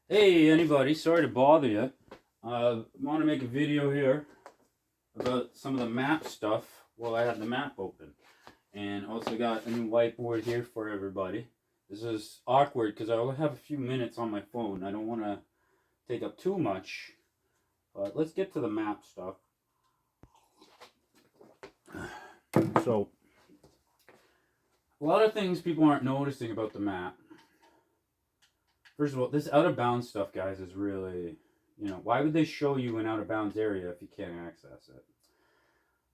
Hey, anybody, sorry to bother you. I want to make a video here about some of the map stuff while I have the map open. And also got a new whiteboard here for everybody. This is awkward because I only have a few minutes on my phone. I don't want to take up too much. But let's get to the map stuff. So, a lot of things people aren't noticing about the map. First of all, this out of bounds stuff, guys, is really, why would they show you an out of bounds area if you can't access it?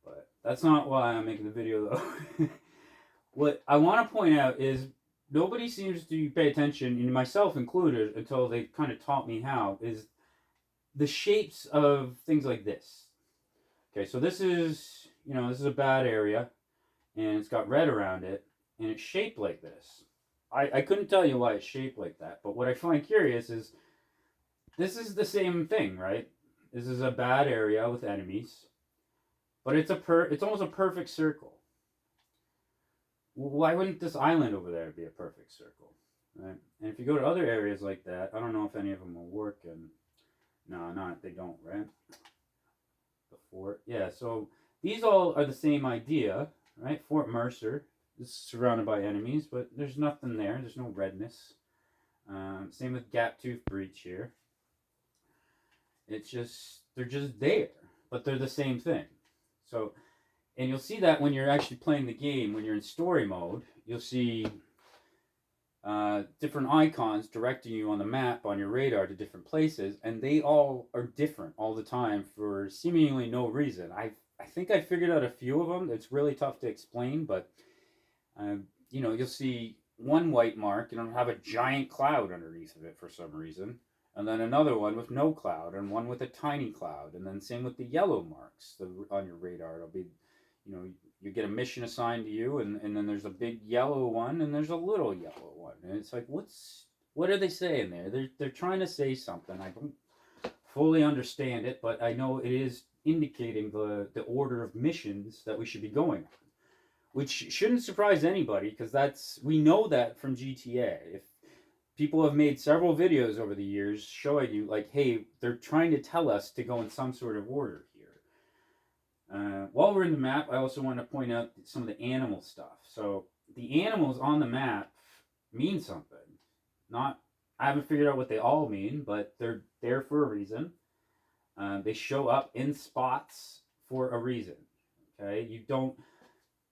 But that's not why I'm making the video, though. What I want to point out is nobody seems to pay attention, and myself included, until they kind of taught me how, is the shapes of things like this. Okay, so this is a bad area, and it's got red around it, and it's shaped like this. I couldn't tell you why it's shaped like that, but what I find curious is this is the same thing, right? This is a bad area with enemies, but it's almost a perfect circle. Why wouldn't this island over there be a perfect circle, right? And if you go to other areas like that, I don't know if any of them will work. And no, not they don't, right? The fort, yeah. So these all are the same idea, right? Fort Mercer is surrounded by enemies, but there's nothing there. There's no redness. Same with Gap Tooth Breach here. It's just they're just there, but they're the same thing. So, and you'll see that when you're actually playing the game, when you're in story mode, you'll see different icons directing you on the map on your radar to different places, and they all are different all the time for seemingly no reason. I think I figured out a few of them. It's really tough to explain, but you'll see one white mark and it'll have a giant cloud underneath of it for some reason, and then another one with no cloud, and one with a tiny cloud, and then same with the yellow marks on your radar. It'll be, you know, you get a mission assigned to you, and then there's a big yellow one, and there's a little yellow one, and it's like, what are they saying there? They're trying to say something. I don't fully understand it, but I know it is indicating the order of missions that we should be going, which shouldn't surprise anybody because we know that from GTA. If people have made several videos over the years showing you, like, hey, they're trying to tell us to go in some sort of order here. While we're in the map, I also want to point out some of the animal stuff. So the animals on the map mean something. Not, I haven't figured out what they all mean, but they're there for a reason. They show up in spots for a reason. Okay, you don't.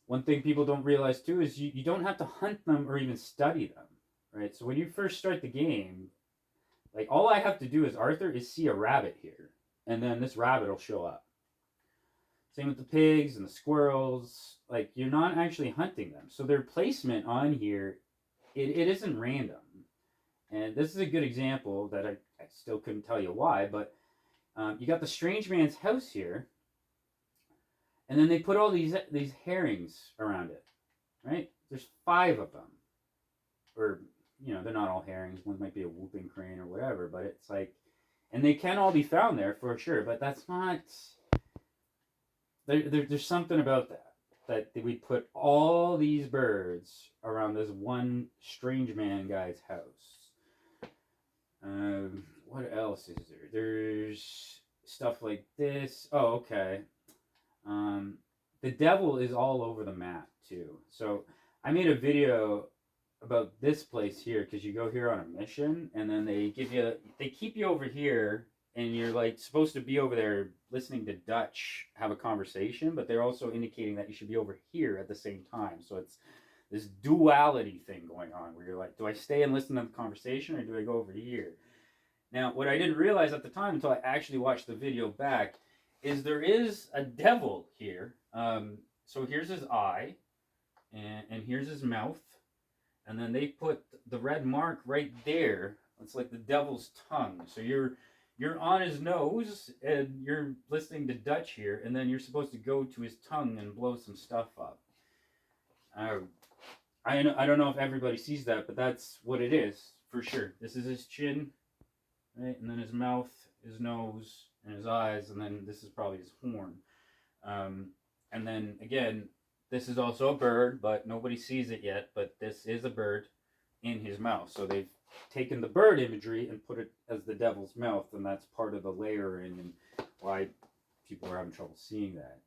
One thing people don't realize too is you don't have to hunt them or even study them, right? So when you first start the game, like all I have to do as Arthur is see a rabbit here, and then this rabbit will show up. Same with the pigs and the squirrels. Like you're not actually hunting them, so their placement on here, it isn't random. And this is a good example that I still couldn't tell you why, but you got the strange man's house here, and then they put all these herrings around it, right? There's 5 of them, or they're not all herrings. One might be a whooping crane or whatever, but it's like, and they can all be found there for sure. But that's not. There's something about that we put all these birds around this one strange man guy's house. What else is there? There's stuff like this. Oh, okay. The devil is all over the map too. So I made a video about this place here because you go here on a mission, and then they keep you over here, and you're like supposed to be over there listening to Dutch have a conversation, but they're also indicating that you should be over here at the same time. So it's this duality thing going on where you're like, do I stay and listen to the conversation, or do I go over here? Now, what I didn't realize at the time until I actually watched the video back is there is a devil here. So here's his eye, and here's his mouth, and then they put the red mark right there. It's like the devil's tongue. So you're on his nose, and you're listening to Dutch here, and then you're supposed to go to his tongue and blow some stuff up. I don't know if everybody sees that, but that's what it is for sure. This is his chin, right, and then his mouth, his nose, and his eyes, and then this is probably his horn. And then again, this is also a bird, but nobody sees it yet. But this is a bird. in his mouth. So they've taken the bird imagery and put it as the devil's mouth, and that's part of the layering and why people are having trouble seeing that.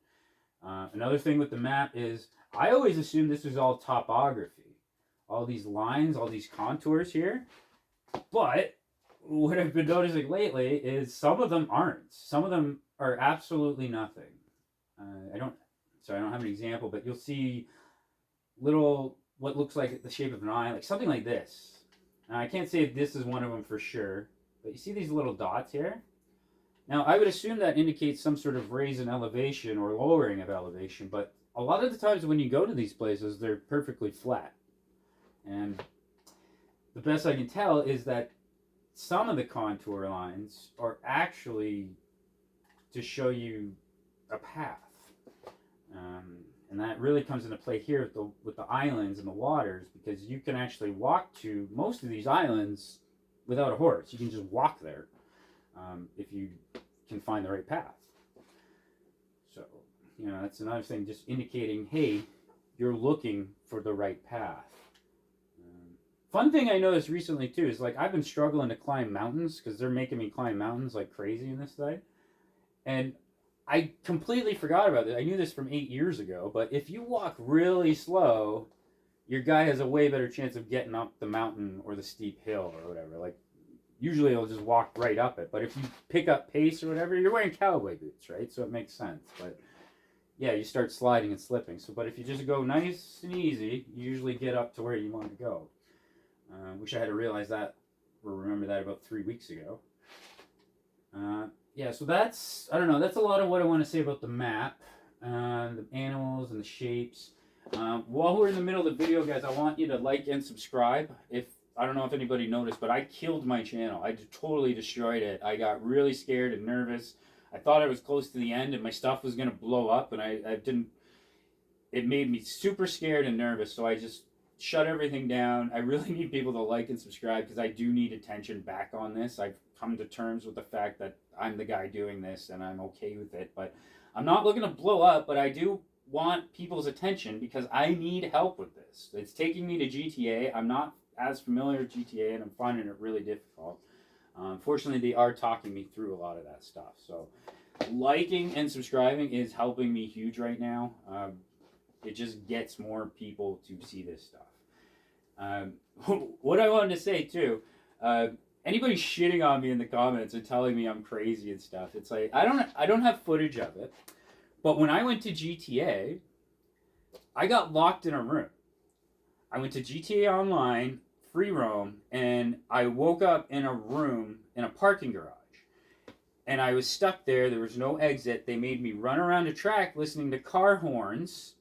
Another thing with the map is I always assumed this was all topography, all these lines, all these contours here. But what I've been noticing lately is some of them aren't. Some of them are absolutely nothing. I don't have an example, but you'll see little what looks like the shape of an eye, like something like this. Now, I can't say if this is one of them for sure, but you see these little dots here? Now, I would assume that indicates some sort of raise in elevation or lowering of elevation, but a lot of the times when you go to these places, they're perfectly flat. And the best I can tell is that some of the contour lines are actually to show you a path. And that really comes into play here with the islands and the waters, because you can actually walk to most of these islands without a horse. You can just walk there if you can find the right path. So, that's another thing, just indicating, hey, you're looking for the right path. Fun thing I noticed recently too is, like, I've been struggling to climb mountains because they're making me climb mountains like crazy in this site. And I completely forgot about this. I knew this from 8 years ago, but if you walk really slow, your guy has a way better chance of getting up the mountain or the steep hill or whatever. Like, usually he'll just walk right up it. But if you pick up pace or whatever, you're wearing cowboy boots, right? So it makes sense. But yeah, you start sliding and slipping. But if you just go nice and easy, you usually get up to where you want to go. Wish I had to realize that or remember that about 3 weeks ago. Yeah, so that's a lot of what I want to say about the map, the animals and the shapes. While we're in the middle of the video, guys, I want you to like and subscribe. I don't know if anybody noticed, but I killed my channel. I totally destroyed it. I got really scared and nervous. I thought I was close to the end and my stuff was going to blow up, and I didn't. It made me super scared and nervous, so I just shut everything down. I really need people to like and subscribe because I do need attention back on this. I've come to terms with the fact that I'm the guy doing this and I'm okay with it, but I'm not looking to blow up, but I do want people's attention because I need help with this. It's taking me to GTA. I'm not as familiar with GTA and I'm finding it really difficult. Fortunately, they are talking me through a lot of that stuff. So liking and subscribing is helping me huge right now. It just gets more people to see this stuff. What I wanted to say too, anybody shitting on me in the comments and telling me I'm crazy and stuff, it's like I don't have footage of it, but when I went to GTA, I got locked in a room. I went to GTA Online, free roam, and I woke up in a room in a parking garage. And I was stuck there. There was no exit. They made me run around a track listening to car horns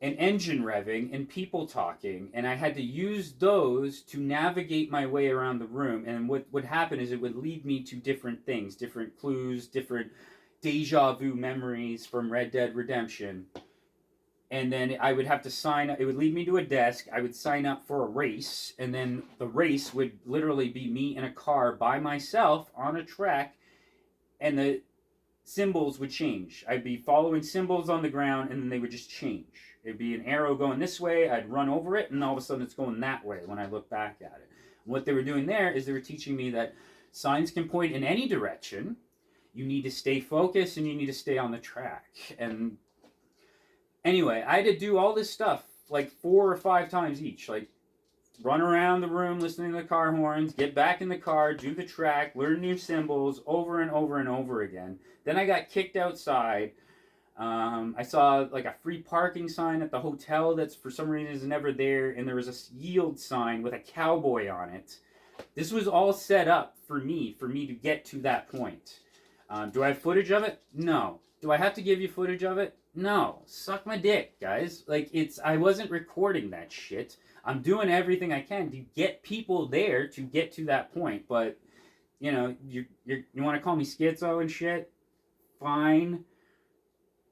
and engine revving and people talking, and I had to use those to navigate my way around the room. And what would happen is it would lead me to different things, different clues, different deja vu memories from Red Dead Redemption. And then I would have to sign up. It would lead me to a desk. I would sign up for a race, and then the race would literally be me in a car by myself on a track, and the symbols would change. I'd be following symbols on the ground, and then they would just change. It'd be an arrow going this way, I'd run over it, and all of a sudden it's going that way when I look back at it. And what they were doing there is they were teaching me that signs can point in any direction. You need to stay focused, and you need to stay on the track. And anyway, I had to do all this stuff like 4 or 5 times each. Like, run around the room listening to the car horns, get back in the car, do the track, learn new symbols over and over and over again. Then I got kicked outside. I saw like a free parking sign at the hotel that's for some reason is never there, and there was a yield sign with a cowboy on it. This was all set up for me to get to that point. Do I have footage of it? No. Do I have to give you footage of it? No. Suck my dick, guys. Like, I wasn't recording that shit. I'm doing everything I can to get people there to get to that point. But, you want to call me schizo and shit? Fine.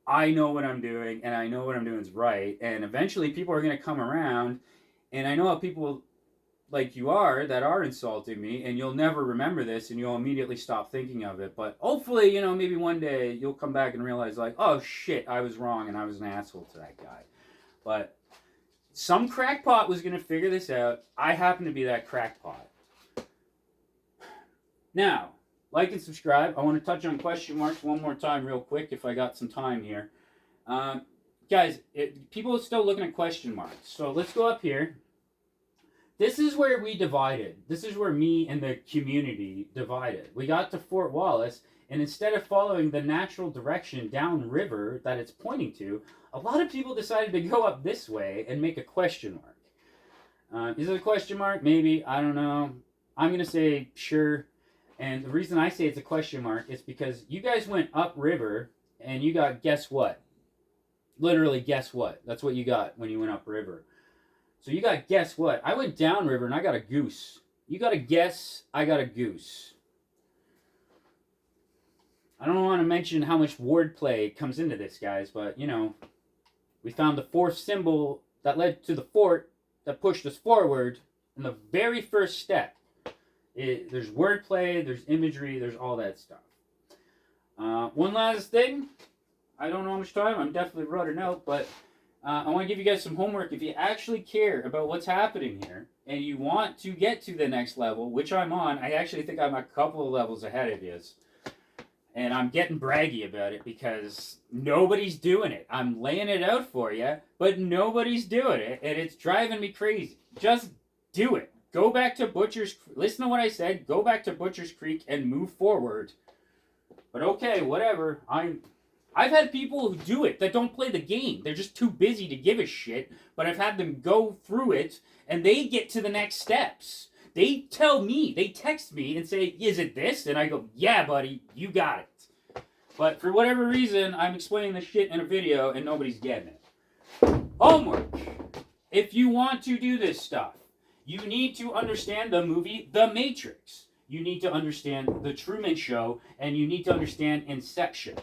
I know what I'm doing, and I know what I'm doing is right. And eventually people are going to come around, and I know how people like you are that are insulting me, and you'll never remember this, and you'll immediately stop thinking of it. But hopefully, maybe one day you'll come back and realize, like, oh shit, I was wrong, and I was an asshole to that guy. But Some crackpot was going to figure this out. I happen to be that crackpot. Now, like and subscribe. I want to touch on question marks one more time real quick if I got some time here. Guys, people are still looking at question marks. So let's go up here. This is where we divided. This is where me and the community divided. We got to Fort Wallace, and instead of following the natural direction downriver that it's pointing to, a lot of people decided to go up this way and make a question mark. Is it a question mark? Maybe. I don't know. I'm going to say sure. And the reason I say it's a question mark is because you guys went upriver, and you got guess what? Literally guess what? That's what you got when you went upriver. So you got guess what? I went downriver and I got a goose. You got a guess, I got a goose. I don't want to mention how much wordplay comes into this, guys, but, you know, we found the fourth symbol that led to the fort that pushed us forward in the very first step. There's wordplay, there's imagery, there's all that stuff. One last thing. I don't know how much time. I'm definitely running out, but I want to give you guys some homework. If you actually care about what's happening here and you want to get to the next level, which I'm on, I actually think I'm a couple of levels ahead of you. And I'm getting braggy about it because nobody's doing it. I'm laying it out for you, but nobody's doing it, and it's driving me crazy. Just do it. Go back to Butcher's... Listen to what I said. Go back to Butcher's Creek and move forward. But okay, whatever. I've had people who do it that don't play the game. They're just too busy to give a shit. But I've had them go through it, and they get to the next steps. They tell me, they text me and say, is it this? And I go, yeah, buddy, you got it. But for whatever reason, I'm explaining this shit in a video, and nobody's getting it. Homework. If you want to do this stuff, you need to understand the movie The Matrix. You need to understand The Truman Show, and you need to understand Inception.